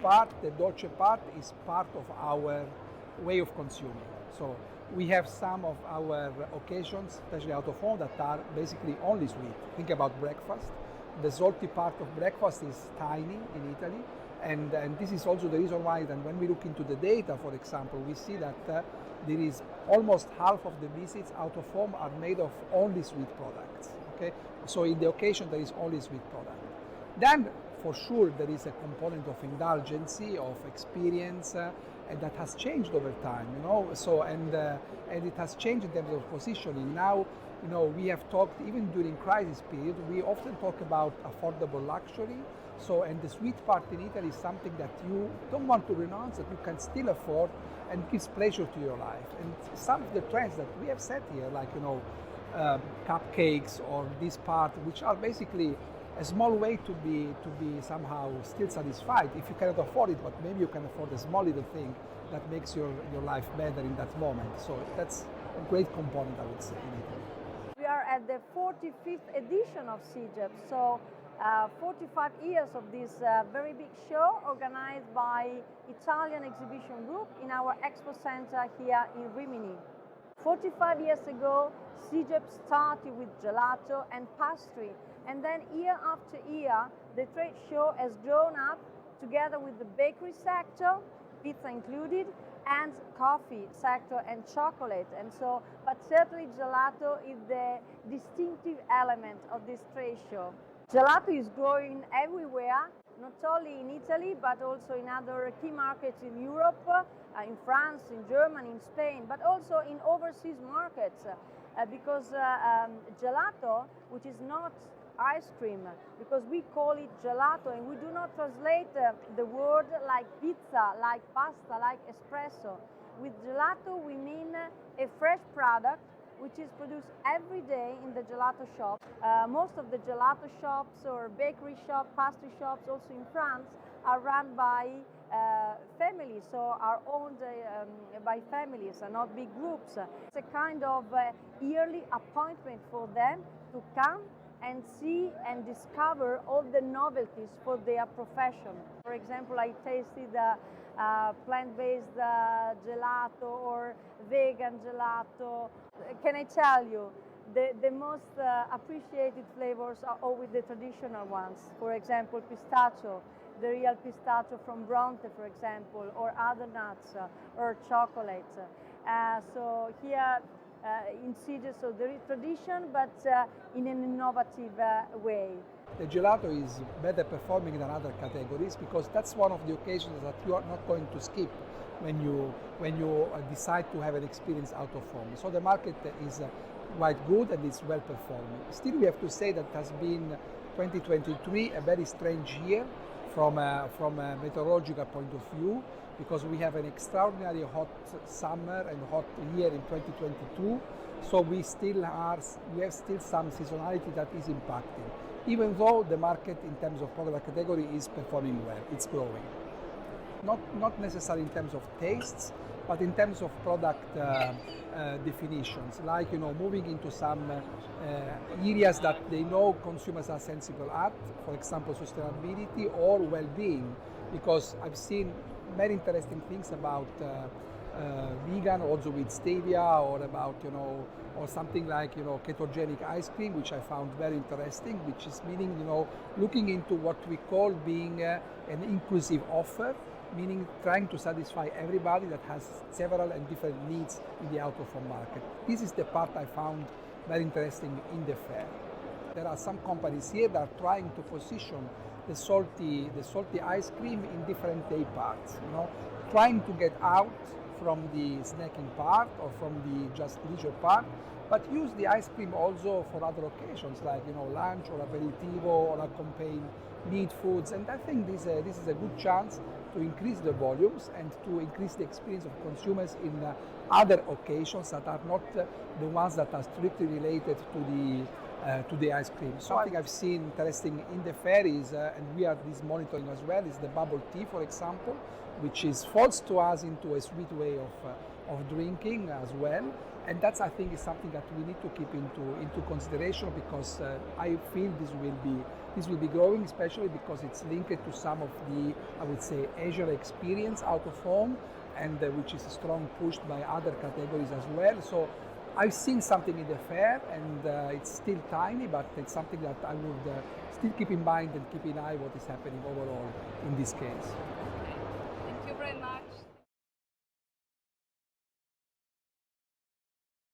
part, the dolce part, is part of our way of consuming. So we have some of our occasions, especially out of home, that are basically only sweet. Think about breakfast. The salty part of breakfast is tiny in Italy, and this is also the reason why then when we look into the data, for example, we see that there is almost half of the visits out of home are made of only sweet products. Okay, so in the occasion there is only sweet product. Then for sure there is a component of indulgency, of experience, and that has changed over time, you know. So and it has changed in terms of positioning. Now, you know, we have talked even during crisis period. We often talk about affordable luxury. So, and the sweet part in Italy is something that you don't want to renounce, that you can still afford, and gives pleasure to your life. And some of the trends that we have set here, like, you know, cupcakes or this part, which are basically a small way to be somehow still satisfied if you cannot afford it, but maybe you can afford a small little thing that makes your life better in that moment. So that's a great component, I would say, in Italy. We are at the 45th edition of SIGEP, so 45 years of this very big show organized by Italian Exhibition Group in our Expo Center here in Rimini. 45 years ago, SIGEP started with gelato and pastry, and then year after year, the trade show has grown up together with the bakery sector, pizza included, and coffee sector and chocolate. And so, but certainly gelato is the distinctive element of this trade show. Gelato is growing everywhere, not only in Italy, but also in other key markets in Europe, in France, in Germany, in Spain, but also in overseas markets, because gelato, which is not ice cream, because we call it gelato and we do not translate the word like pizza, like pasta, like espresso. With gelato we mean a fresh product which is produced every day in the gelato shop. Most of the gelato shops or bakery shops, pastry shops also in France are run by families, so are owned by families and not big groups. It's a kind of yearly appointment for them to come and see and discover all the novelties for their profession. For example, I tasted plant-based gelato or vegan gelato. Can I tell you, the most appreciated flavors are always the traditional ones. For example, pistachio, the real pistachio from Bronte, for example, or other nuts or chocolate. So here in SIGEP, so there is tradition, but in an innovative way. The gelato is better performing than other categories because that's one of the occasions that you are not going to skip when you decide to have an experience out of home. So the market is quite good and it's well performing. Still, we have to say that it has been 2023 a very strange year from a meteorological point of view, because we have an extraordinarily hot summer and hot year in 2022. So we have still some seasonality that is impacting, even though the market in terms of product category is performing well, it's growing. Not necessarily in terms of tastes, but in terms of product definitions, like, you know, moving into some areas that they know consumers are sensible at, for example, sustainability or well-being, because I've seen very interesting things about vegan, also with stevia, or about, you know, or something like, you know, ketogenic ice cream, which I found very interesting, which is meaning, you know, looking into what we call being an inclusive offer, meaning trying to satisfy everybody that has several and different needs in the out-of-home market. This is the part I found very interesting in the fair. There are some companies here that are trying to position the salty ice cream in different day parts, you know, trying to get out from the snacking part or from the just leisure part, but use the ice cream also for other occasions, like, you know, lunch or aperitivo or accompany meat foods. And I think this is a good chance to increase the volumes and to increase the experience of consumers in other occasions that are not the ones that are strictly related to the ice cream. Something I've seen interesting in the fair is, and we are monitoring as well, is the bubble tea, for example, which falls to us into a sweet way of drinking as well. And that's, I think, is something that we need to keep into consideration, because I feel this will be growing, especially because it's linked to some of the, I would say, Asian experience out of home, and which is strong pushed by other categories as well. So I've seen something in the fair, and it's still tiny, but it's something that I would still keep in mind and keep an eye what is happening overall in this case.